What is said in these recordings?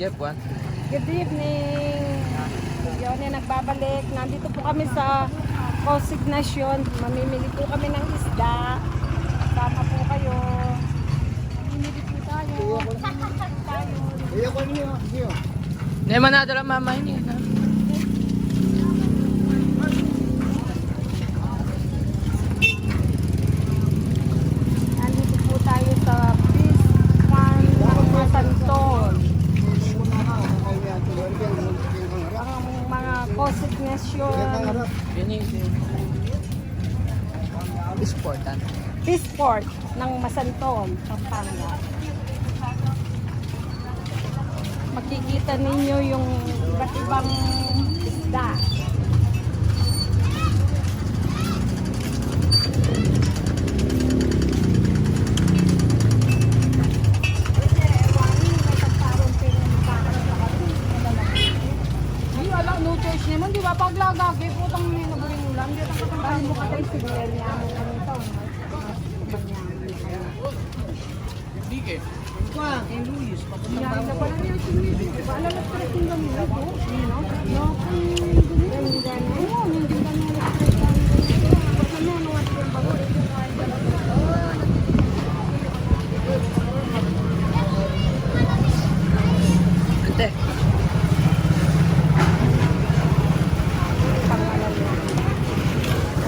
Jeff, one. Good evening. Yun, nagbabalik. Nandito po kami sa consignation. Mamimili po kami ng isda. Sama po kayo. Mamimili po tayo. Hindi man natin ang mama ini. Nandito po tayo sa fish farm ng Masantol. Ang mga consignation. Important. Fish port ng Masantol, Pampanga. Makikita ninyo yung iba't ibang isda. No choice naman, di ba? Paglagagi, putang may naburing ulam. Di ba? Dahil mo kayo siguro niya mo ng taon. Yan ka pala niya, sinili. Paalalas ka rin yung gamit ito. No, Ante.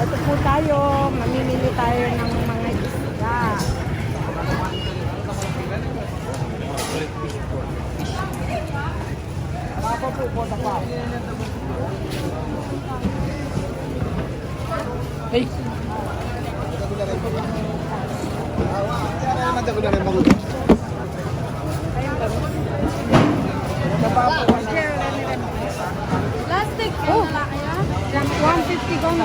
Ito po tayo, mamimili tayo ng mga isda. Hey. plastic. Oh, Wala kaya? 150 gong.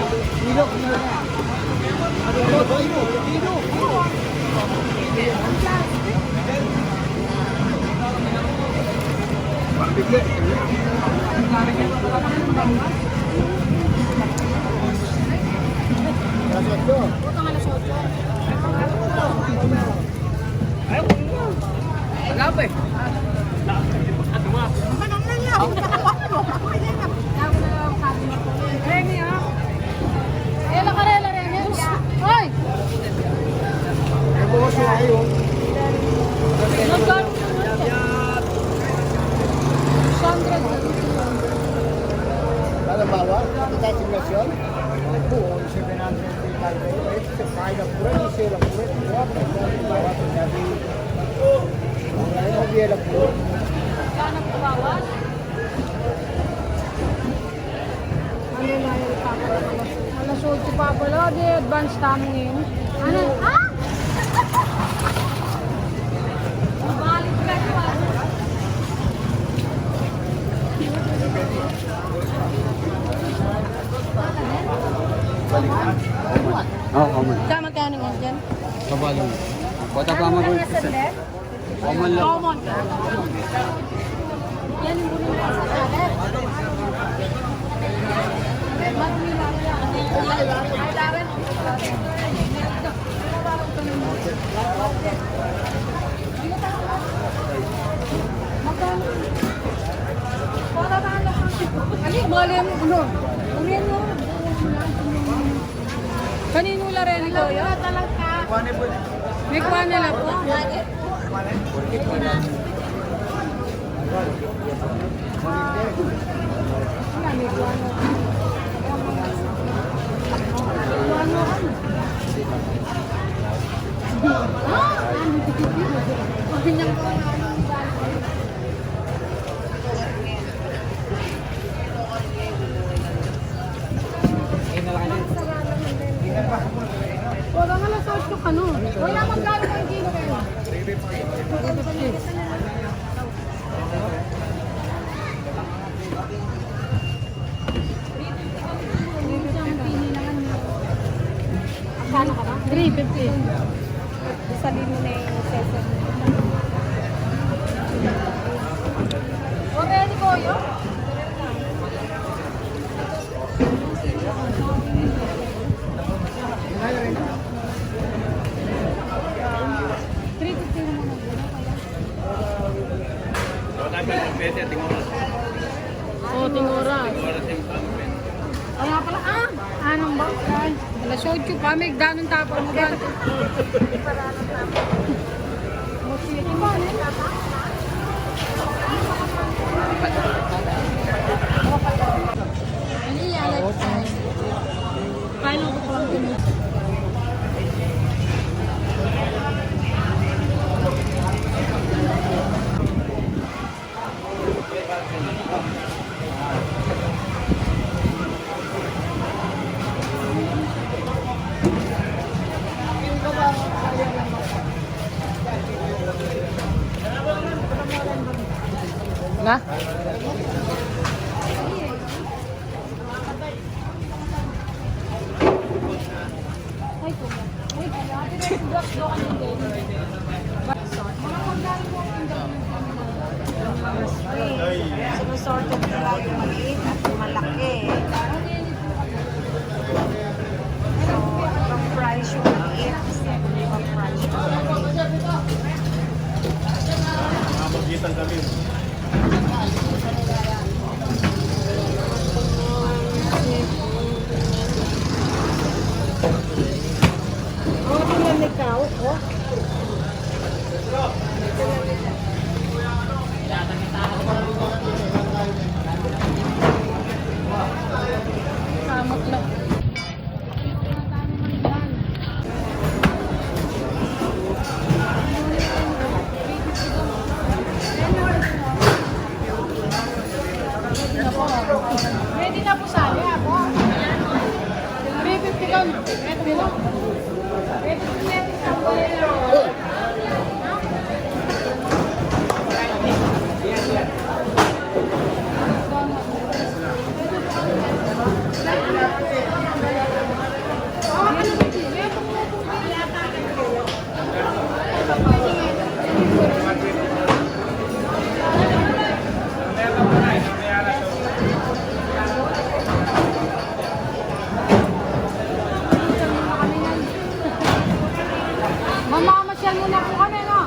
Putang alas 8. Wala pa eh. Remy, ha? Ela ka rin, Remy. Hoy! Magkano? 100. Halimbawa, kita simulación, buo, 735, se paga por ahí, se la pura, no hubiera por Kano po bawas? Ano na yung papalaman? Alas 8 pa pala. Di advance tamang yun. Ano? Ha? Balik ka pa. Kaya magkano nga dyan? Kabalang. Kota pa mo rin kasi. Common lang. Common. Yan yung bunin na sa salat. Madumi lang yan. Ay, Darren. Magkano? Para na lang. Ano? Mali mo. Ano? Umiyan mo. Kanino la rin ito yun? May kuha nila po. Wala nga lang sa ito ka no. Wala magkano ng kilo kayo. 350. Isalin mo na yung session. Already ko yun? Oo, tinguras. Ano nga pala? Anong ba? Alas 8 pa, may ganun tapon mo gan. Musiki ba? Ano yan? Kain ako pa lang din. Na? Sinusorted nila yung maliit at yung malaki. So, ibang price yung maliit. Ibang price yung malaki. Oh, tingnan ikaw. Oh. Samot lang. Ready na po sali ako. 350 lang. Ready lang. Mamamasyal muna po kami, no?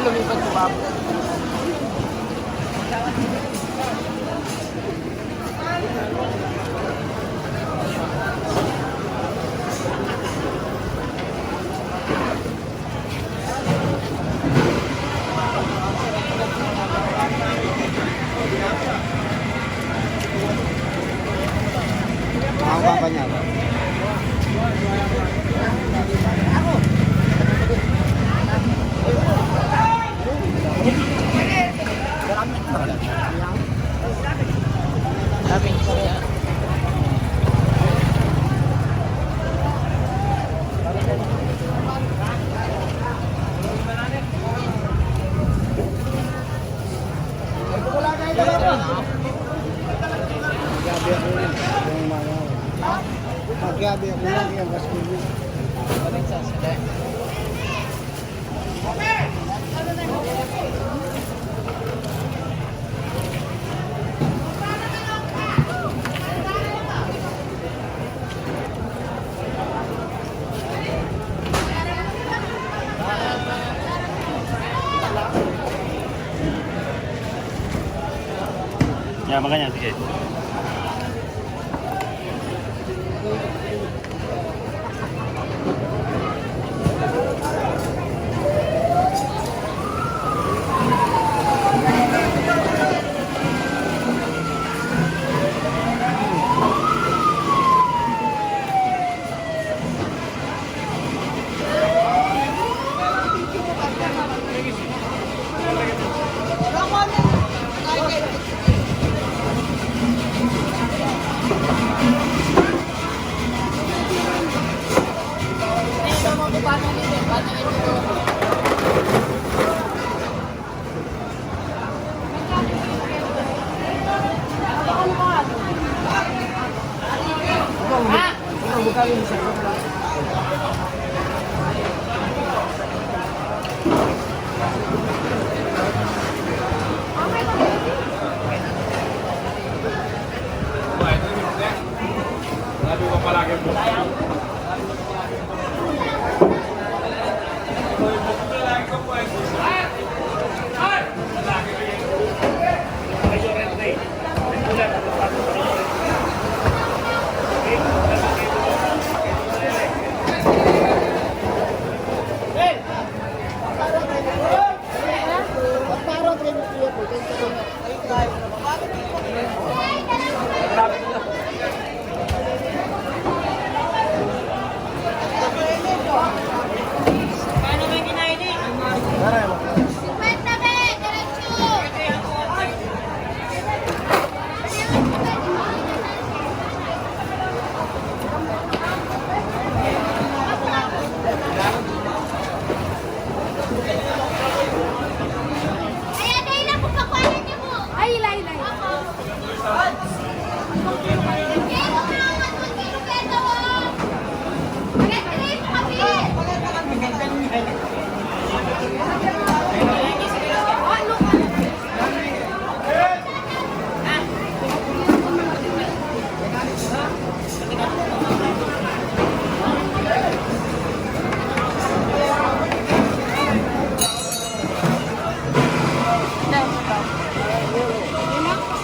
Lumipat ko ba? Ang baba niya. Daming kaya. gabi ako lang kaya mas kulo. Balik sa sila. Ya, makanya sige.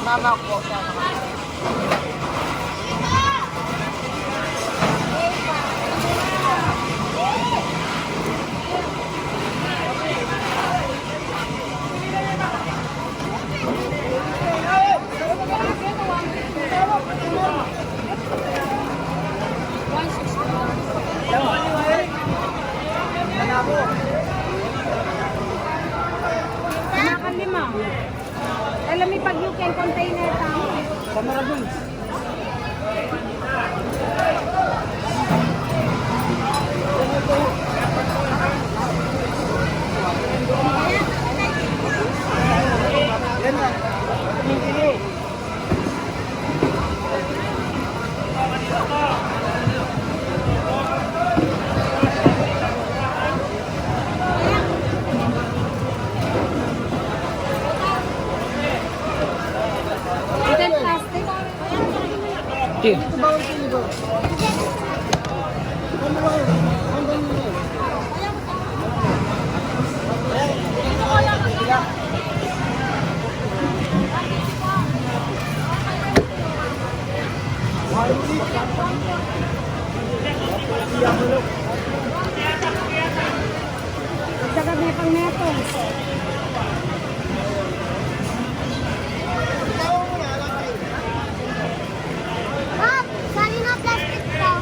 Mama ko. Kanakan lima. Alam mo pag you can container tao. Kamara dun. Then plastic. Saka may pang neto. Sali na plastic daw.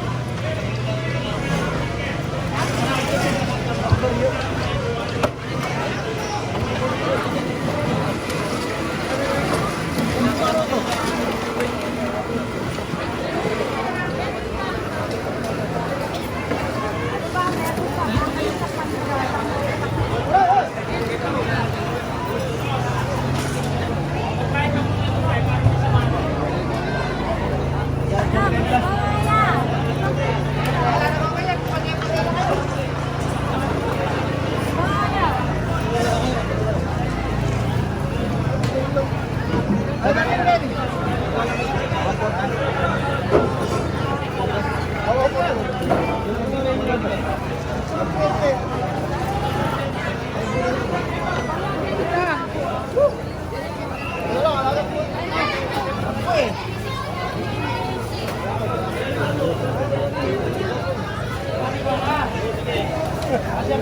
Ini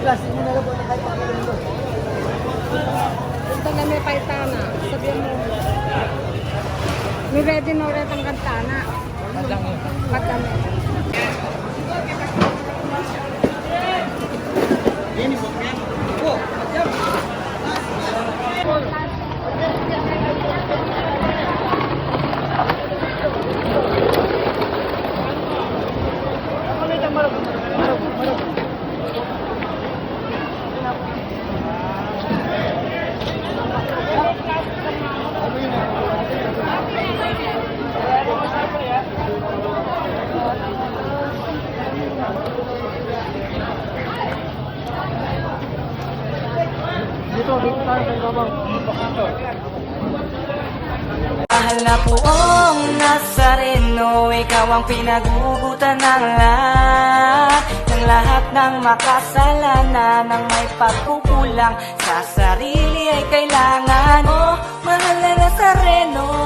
plastik mo na lang po na kahit pakilang doon. Punta na may paitana. Sabihan mo. May ready na ulit ang kantana. Magkano? Dito tayo sa babang. Mahal na poong Nazareno, ikaw ang pinagugutan ng lahat ng makasalanan, ng may pagkukulang sa sarili ay kailangan. Oh, mahal na Nazareno,